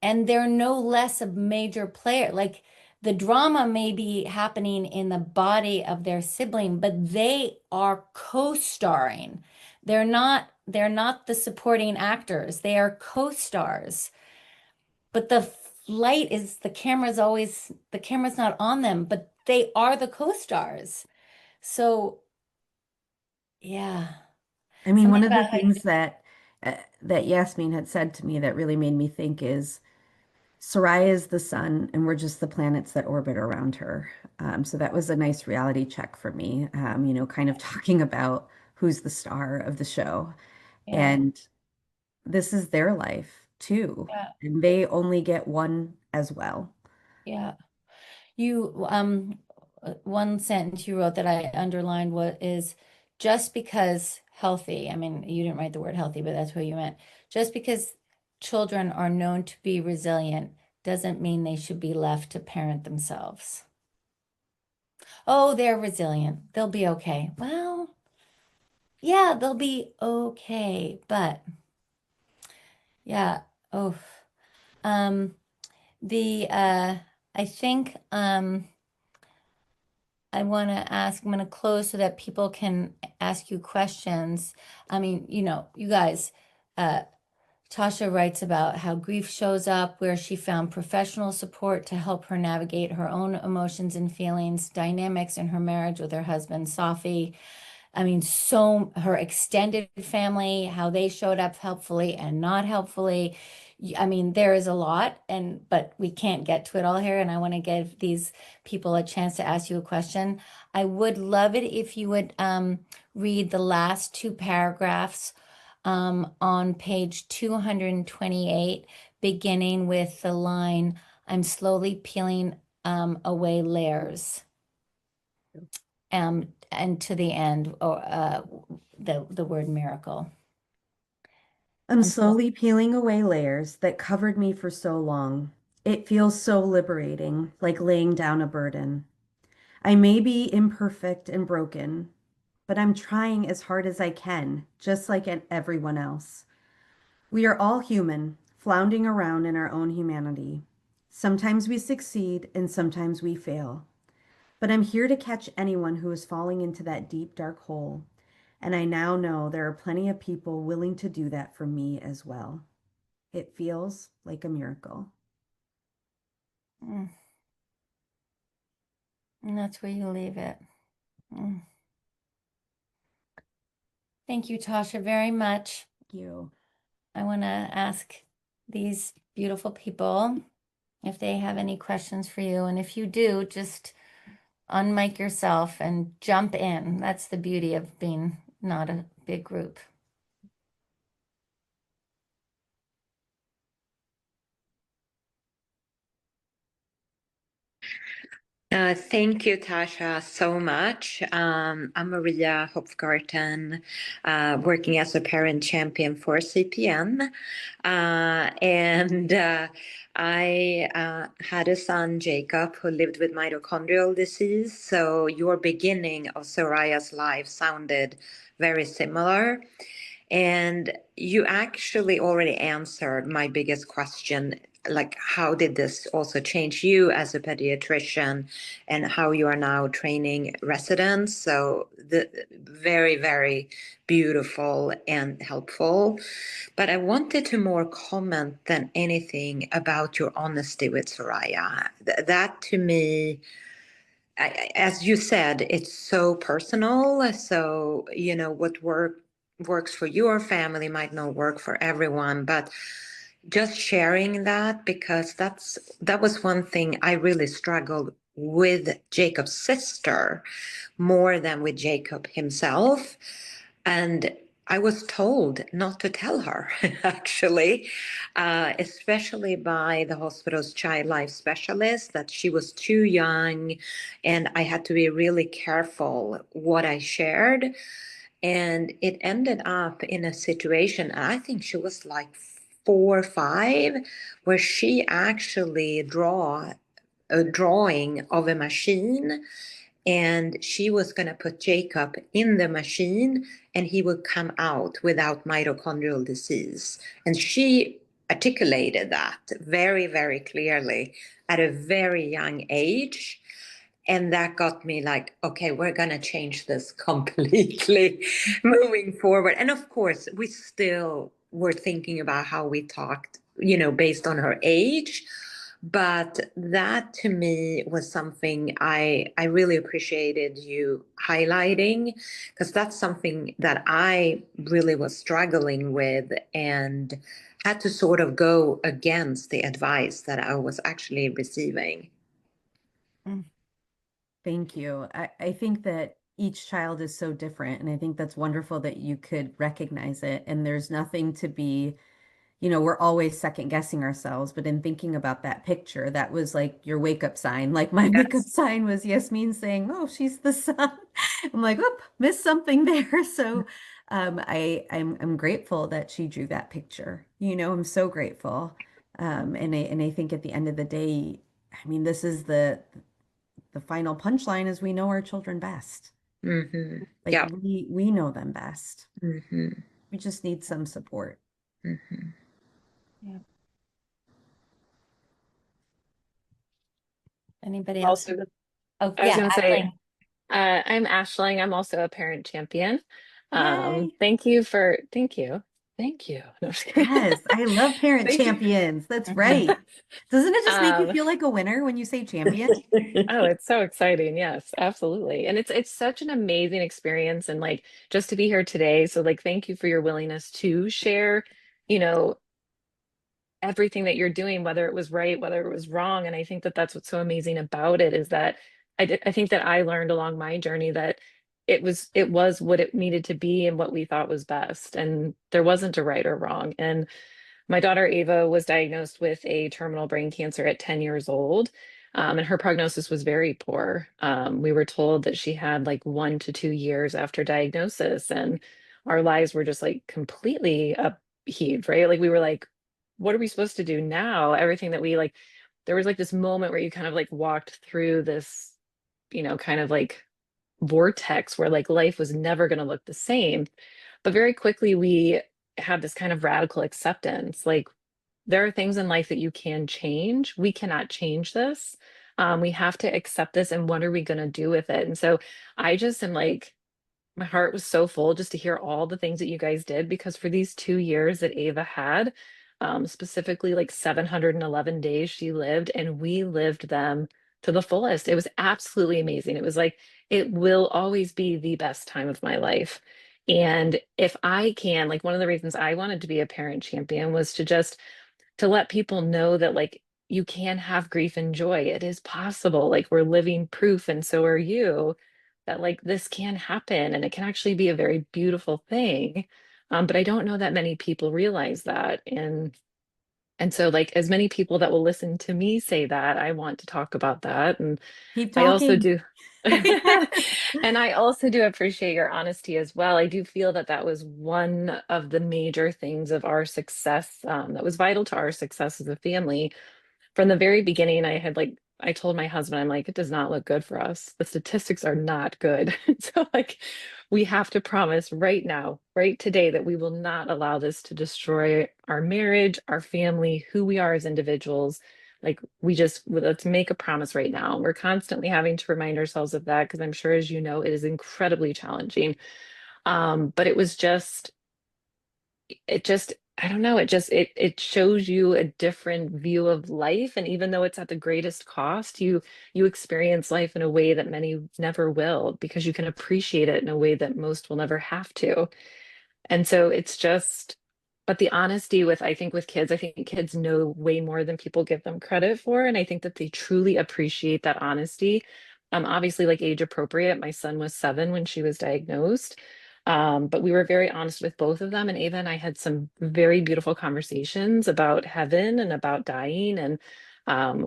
And they're no less a major player. Like the drama may be happening in the body of their sibling, but they are co-starring. They're not the supporting actors. They are co-stars. But the camera's not on them, but they are the co-stars. So yeah, I mean, something one of the about how things that Yasmin had said to me that really made me think is Soraya is the sun, and we're just the planets that orbit around her. So that was a nice reality check for me. Kind of talking about who's the star of the show, yeah, and this is their life too, yeah, and they only get one as well. yeah. You one sentence you wrote that I underlined what is just because healthy. I mean, you didn't write the word healthy, but that's what you meant. Just because children are known to be resilient doesn't mean they should be left to parent themselves. Oh, they're resilient. They'll be okay. Well, yeah, they'll be okay, but yeah. Oh, um, the I think I want to ask, I'm going to close so that people can ask you questions. I mean, you guys, uh, Tasha writes about how grief shows up, where she found professional support to help her navigate her own emotions and feelings, dynamics in her marriage with her husband, Safi. I mean, so her extended family, how they showed up helpfully and not helpfully. I mean, there is a lot, but we can't get to it all here. And I want to give these people a chance to ask you a question. I would love it if you would read the last two paragraphs on page 228, beginning with the line, "I'm slowly peeling away layers." And to the end, or the word miracle. I'm I'm so slowly peeling away layers that covered me for so long. It feels so liberating, like laying down a burden. I may be imperfect and broken, but I'm trying as hard as I can, just like everyone else. We are all human, floundering around in our own humanity. Sometimes we succeed and sometimes we fail. But I'm here to catch anyone who is falling into that deep, dark hole. And I now know there are plenty of people willing to do that for me as well. It feels like a miracle. mm, and that's where you leave it. Mm. Thank you, Tasha, very much. Thank you. I want to ask these beautiful people if they have any questions for you. And if you do, just unmic yourself and jump in. That's the beauty of being not a big group. Thank you, Tasha, so much. I'm Maria Hopfgarten, working as a parent champion for CPN. And I had a son, Jacob, who lived with mitochondrial disease. So your beginning of Soraya's life sounded very similar. And you actually already answered my biggest question, like how did this also change you as a pediatrician and how you are now training residents? So the very, very beautiful and helpful. But I wanted to more comment than anything about your honesty with Soraya. That to me, as you said, it's so personal. So, what works for your family might not work for everyone, but just sharing that, because that was one thing I really struggled with Jacob's sister more than with Jacob himself. And I was told not to tell her, actually, especially by the hospital's child life specialist, that she was too young and I had to be really careful what I shared. And it ended up in a situation, I think she was like 4 or 5, where she actually draw a drawing of a machine, and she was going to put Jacob in the machine and he would come out without mitochondrial disease. And she articulated that very, very clearly at a very young age. And that got me like, okay, we're going to change this completely moving forward. And of course, we still were thinking about how we talked, based on her age. But that to me was something I really appreciated you highlighting, because that's something that I really was struggling with and had to sort of go against the advice that I was actually receiving. Mm, Thank you. I think that each child is so different, and I think that's wonderful that you could recognize it. And there's nothing to be, we're always second guessing ourselves, but in thinking about that picture, that was like your wake up sign. Like my wake up Yes. sign was Yasmin saying, "Oh, she's the sun." I'm like, "Oop, missed something there." So, I'm grateful that she drew that picture. I'm so grateful. And I think at the end of the day, I mean, this is the final punchline is we know our children best. Mm-hmm. Like Yeah. we know them best. Mm-hmm. We just need some support. Mm-hmm. yeah. Anybody else? Also, Oh, I was yeah, going to say, Eileen. I'm Ashling. I'm also a parent champion. Yay. Thank you. Thank you. No, I'm just kidding. Yes, I love parent Thank you. champions. That's right. Doesn't it just make you Um, feel like a winner when you say champion? oh, it's so exciting. Yes, absolutely. And it's such an amazing experience and like just to be here today. So like thank you for your willingness to share, you know, everything that you're doing, whether it was right, whether it was wrong. And I think that that's what's so amazing about it is that I think that I learned along my journey that it was what it needed to be and what we thought was best. And there wasn't a right or wrong. And my daughter Ava was diagnosed with a terminal brain cancer at 10 years old. And her prognosis was very poor. We were told that she had like 1 to 2 years after diagnosis, and our lives were just like completely upheaved, right? Like we were like, what are we supposed to do now? Everything that we like, there was like this moment where you kind of like walked through this, kind of like vortex where like life was never going to look the same. But very quickly, we had this kind of radical acceptance. Like, there are things in life that you can change. We cannot change this. We have to accept this. And what are we going to do with it? And so I just am like, my heart was so full just to hear all the things that you guys did because for these 2 years that Ava had, specifically like 711 days she lived, and we lived them to the fullest. It was absolutely amazing. It was like, it will always be the best time of my life. And if I can, like, one of the reasons I wanted to be a parent champion was to just to let people know that like you can have grief and joy. It is possible. Like we're living proof, and so are you, that like this can happen and it can actually be a very beautiful thing. But I don't know that many people realize that. And so like as many people that will listen to me say that, I want to talk about that. And Keep I also talking. do. And I also do appreciate your honesty as well. I do feel that that was one of the major things of our success, that was vital to our success as a family. From the very beginning, I told my husband, I'm like, it does not look good for us. The statistics are not good. So like we have to promise right now, right today, that we will not allow this to destroy our marriage, our family, who we are as individuals. Like let's make a promise right now. We're constantly having to remind ourselves of that because I'm sure, as you know, it is incredibly challenging. But it just I don't know, it shows you a different view of life. And even though it's at the greatest cost, you experience life in a way that many never will because you can appreciate it in a way that most will never have to. And so it's just, but the honesty with, I think with kids, I think kids know way more than people give them credit for. And I think that they truly appreciate that honesty. Obviously, like age appropriate. My son was 7 when she was diagnosed. But we were very honest with both of them. And Ava and I had some very beautiful conversations about heaven and about dying. And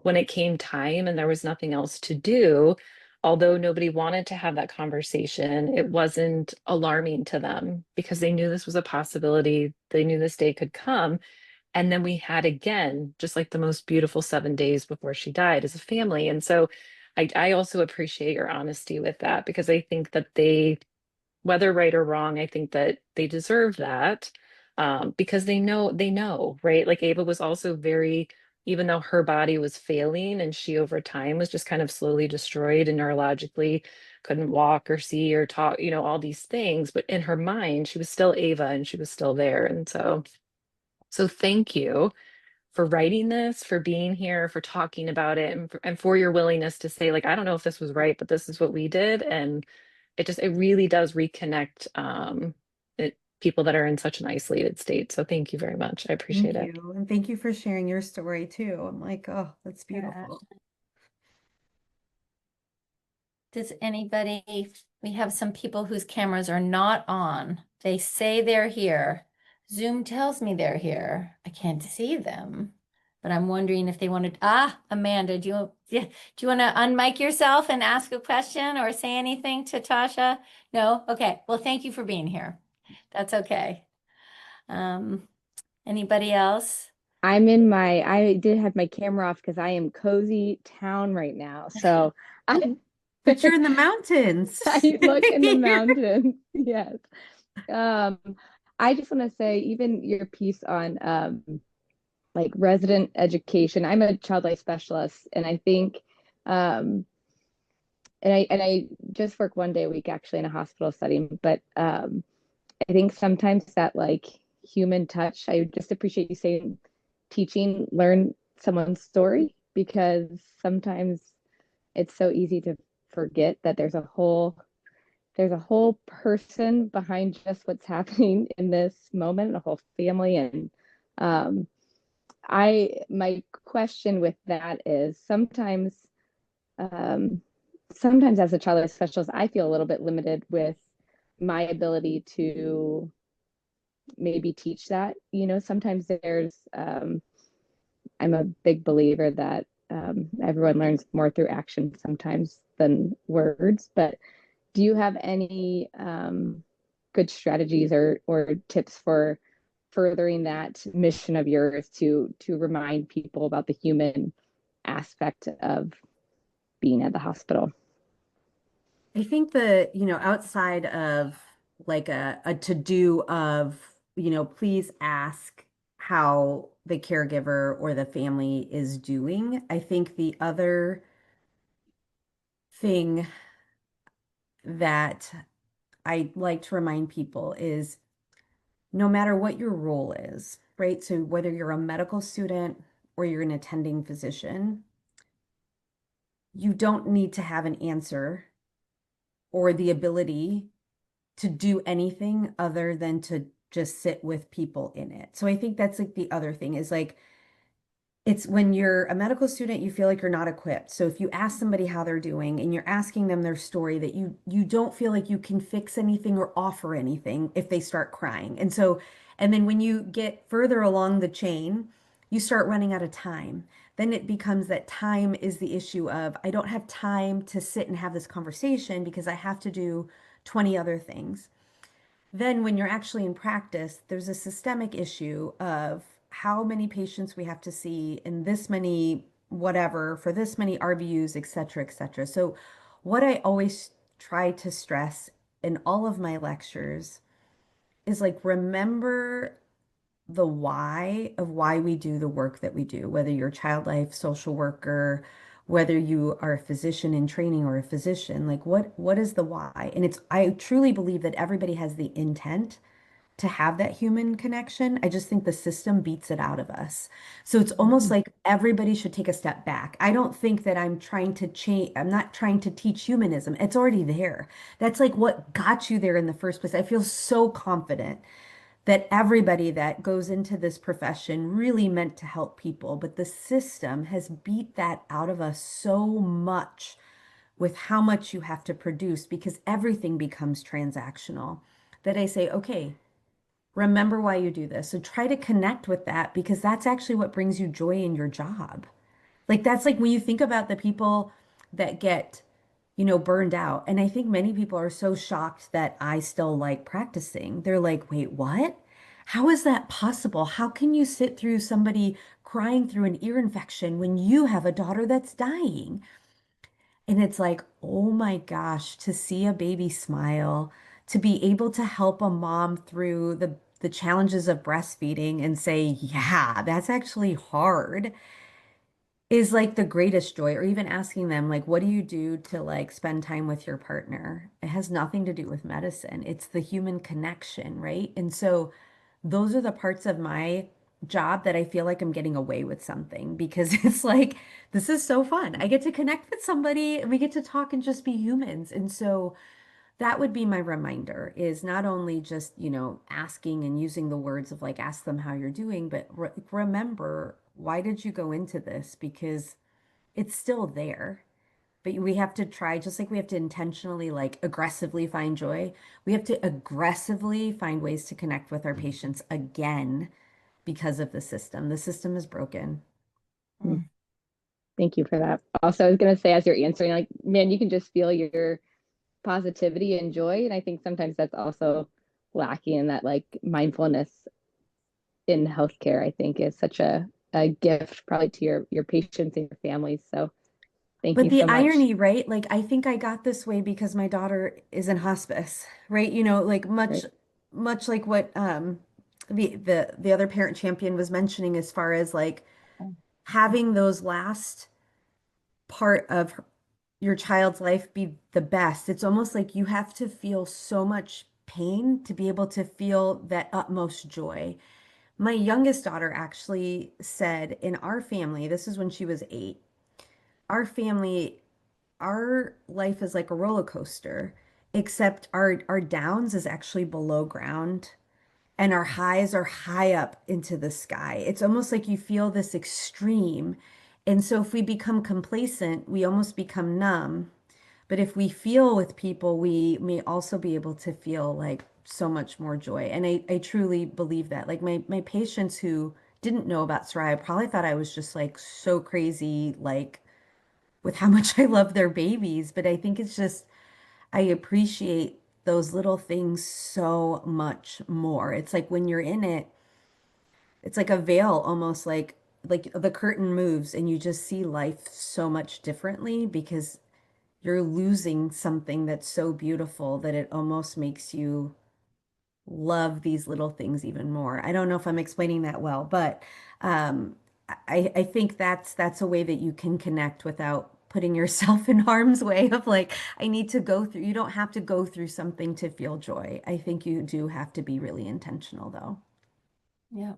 when it came time and there was nothing else to do, although nobody wanted to have that conversation, it wasn't alarming to them because they knew this was a possibility. They knew this day could come. And then we had again, just like the most beautiful 7 days before she died as a family. And so I also appreciate your honesty with that because I think that whether right or wrong, I think that they deserve that, because they know, right? Like Ava was also very, even though her body was failing and she over time was just kind of slowly destroyed and neurologically couldn't walk or see or talk, all these things, but in her mind, she was still Ava and she was still there. And so thank you for writing this, for being here, for talking about it, and for your willingness to say, like, I don't know if this was right, but this is what we did. And it really does reconnect, people that are in such an isolated state. So thank you very much. I appreciate Thank it. you. And thank you for sharing your story too. I'm like, oh, that's Yeah. beautiful. Does anybody, we have some people whose cameras are not on. They say they're here. Zoom tells me they're here. I can't see them, but I'm wondering if they wanted, Amanda, yeah, do you want to unmic yourself and ask a question or say anything to Tasha? No? Okay. Well, thank you for being here. That's okay. Um, Anybody else? I did have my camera off because I am cozy town right now. So I But you're in the mountains. I look in the mountains. Yes. Um, I just want to say, even your piece on like resident education, I'm a child life specialist, and I think um and I just work 1 day a week actually in a hospital setting, but I think sometimes that like human touch, I just appreciate you saying teaching, learn someone's story, because sometimes it's so easy to forget that there's a whole person behind just what's happening in this moment, a whole family. And um, my question with that is um, sometimes as a child life specialist, I feel a little bit limited with my ability to maybe teach that. Sometimes I'm a big believer that everyone learns more through action sometimes than words. But do you have any good strategies or tips for furthering that mission of yours to remind people about the human aspect of being at the hospital? I think outside of like a to-do of, please ask how the caregiver or the family is doing. I think the other thing that I like to remind people is no matter what your role is, right? So whether you're a medical student or you're an attending physician, you don't need to have an answer or the ability to do anything other than to just sit with people in it. So I think that's like the other thing is like it's when you're a medical student, you feel like you're not equipped. So if you ask somebody how they're doing and you're asking them their story, that you don't feel like you can fix anything or offer anything if they start crying. And then when you get further along the chain, you start running out of time. Then it becomes that time is the issue of I don't have time to sit and have this conversation because I have to do 20 other things. Then, when you're actually in practice, there's a systemic issue of how many patients we have to see in this many, whatever, for this many RVUs, et cetera, et cetera. So, what I always try to stress in all of my lectures is like, remember the why of why we do the work that we do, whether you're a child life social worker, whether you are a physician in training or a physician, like what is the why? And it's I truly believe that everybody has the intent to have that human connection. I just think the system beats it out of us. So it's almost Mhm. like everybody should take a step back. I don't think that I'm trying to change, I'm not trying to teach humanism. It's already there. That's like what got you there in the first place. I feel so confident that everybody that goes into this profession really meant to help people, but the system has beat that out of us so much with how much you have to produce because everything becomes transactional that I say, okay, remember why you do this. So try to connect with that because that's actually what brings you joy in your job. Like that's like when you think about the people that get, burned out. And I think many people are so shocked that I still like practicing. They're like, "Wait, what? How is that possible? How can you sit through somebody crying through an ear infection when you have a daughter that's dying?" And it's like, "Oh my gosh, to see a baby smile, to be able to help a mom through the challenges of breastfeeding and say, "Yeah, that's actually hard." Is like the greatest joy, or even asking them, like, what do you do to like spend time with your partner? It has nothing to do with medicine. It's the human connection, right? And so those are the parts of my job that I feel like I'm getting away with something because it's like, this is so fun. I get to connect with somebody and we get to talk and just be humans. And so that would be my reminder is not only just, asking and using the words of like, ask them how you're doing, but remember, why did you go into this? Because it's still there. But we have to try, just like we have to intentionally, like aggressively find joy, we have to aggressively find ways to connect with our patients again because of the system. The system is broken. Mm, Mm. thank you for that. Also, I was going to say, as you're answering, like, man, you can just feel your positivity and joy. And I think sometimes that's also lacking in that, like, mindfulness in healthcare, I think is such a gift probably to your patients and your families. So thank But you the so much. irony, right? Like, I think I got this way because my daughter is in hospice, right? Like Right. much like what the other parent champion was mentioning as far as like having those last part of your child's life be the best. It's almost like you have to feel so much pain to be able to feel that utmost joy. My youngest daughter actually said in our family, this is when she was 8, our family, our life is like a roller coaster, except our downs is actually below ground and our highs are high up into the sky. It's almost like you feel this extreme. And so if we become complacent, we almost become numb. But if we feel with people, we may also be able to feel like so much more joy. And I truly believe that. Like my patients who didn't know about Soraya probably thought I was just like so crazy, like with how much I love their babies. But I think it's just, I appreciate those little things so much more. It's like when you're in it, it's like a veil almost like the curtain moves and you just see life so much differently because you're losing something that's so beautiful that it almost makes you love these little things even more. I don't know if I'm explaining that well, but um, I think that's a way that you can connect without putting yourself in harm's way of like, I need to go through. You don't have to go through something to feel joy. I think you do have to be really intentional though. Yeah.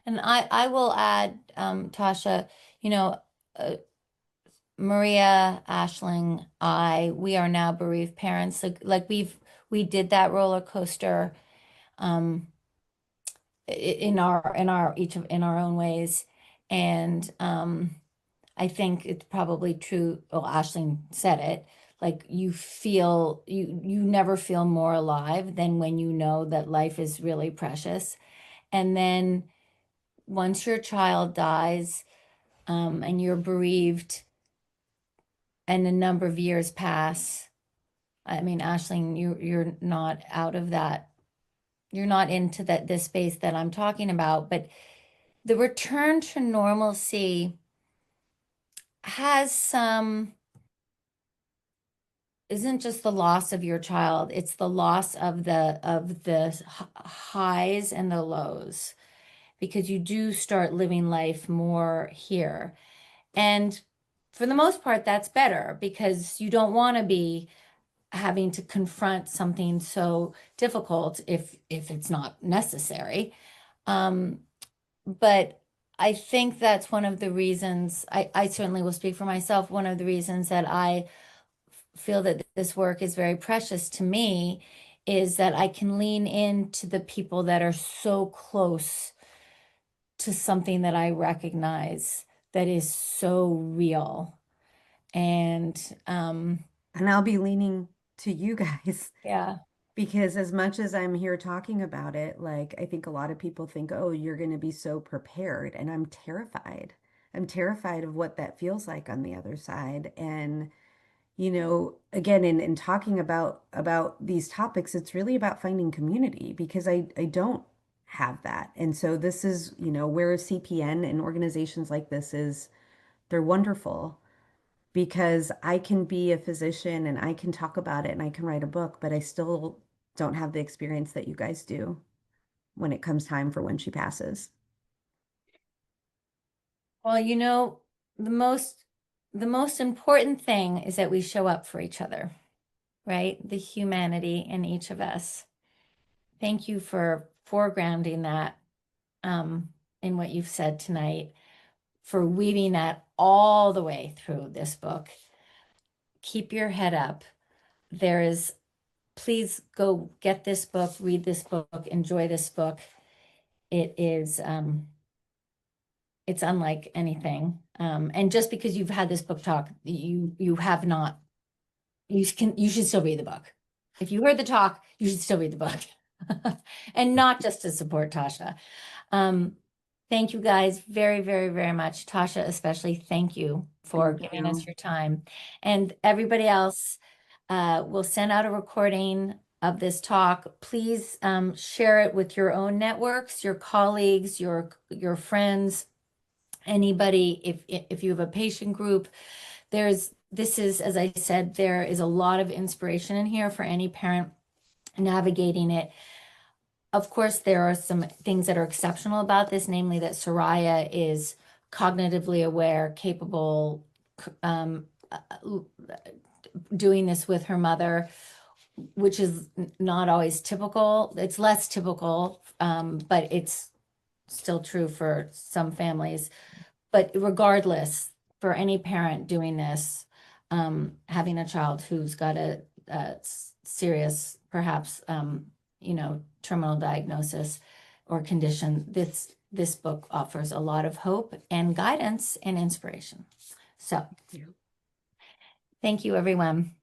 And I will add, Tasha, you know, uh, Maria, Ashling, we are now bereaved parents. Like we did that roller coaster, um, in our each of in our own ways. And I think it's probably true. Well, Ashling said it. Like you never feel more alive than when you know that life is really precious. And then once your child dies, and you're bereaved and a number of years pass. I mean, Ashling, you're not out of that. You're not into that this space that I'm talking about, but the return to normalcy has some isn't just the loss of your child, it's the loss of the highs and the lows because you do start living life more here. And for the most part, that's better because you don't want to be having to confront something so difficult if it's not necessary. Um, but I think that's one of the reasons I certainly will speak for myself. One of the reasons that I feel that this work is very precious to me is that I can lean into the people that are so close to something that I recognize that is so real. And And I'll be leaning to you guys yeah. because as much as I'm here talking about it, like I think a lot of people think, oh, you're going to be so prepared. And I'm terrified. I'm terrified of what that feels like on the other side. And, again, in talking about these topics, it's really about finding community because I don't have that. And so this is, where CPN and organizations like this is, they're wonderful because I can be a physician and I can talk about it and I can write a book, but I still don't have the experience that you guys do when it comes time for when she passes. Well, the most the most important thing is that we show up for each other, right? The humanity in each of us. Thank you for foregrounding that, in what you've said tonight, for weaving that all the way through this book. Keep your head up. There is, please go get this book, read this book, enjoy this book. It is, it's unlike anything. And just because you've had this book talk, you have not, you should still read the book. If you heard the talk, you should still read the book. And not just to support Tasha. Um, thank you guys very, very, very much. Tasha, especially, thank you for Thank giving us you. your time. And everybody else, will send out a recording of this talk. Please, share it with your own networks, your colleagues, your friends, anybody. If you have a patient group, this is, as I said, there is a lot of inspiration in here for any parent navigating it. Of course, there are some things that are exceptional about this, namely that Soraya is cognitively aware, capable, doing this with her mother, which is not always typical. It's less typical, but it's still true for some families. But regardless, for any parent doing this, having a child who's got a serious, perhaps, terminal diagnosis or condition, this book offers a lot of hope and guidance and inspiration. So, thank you, everyone.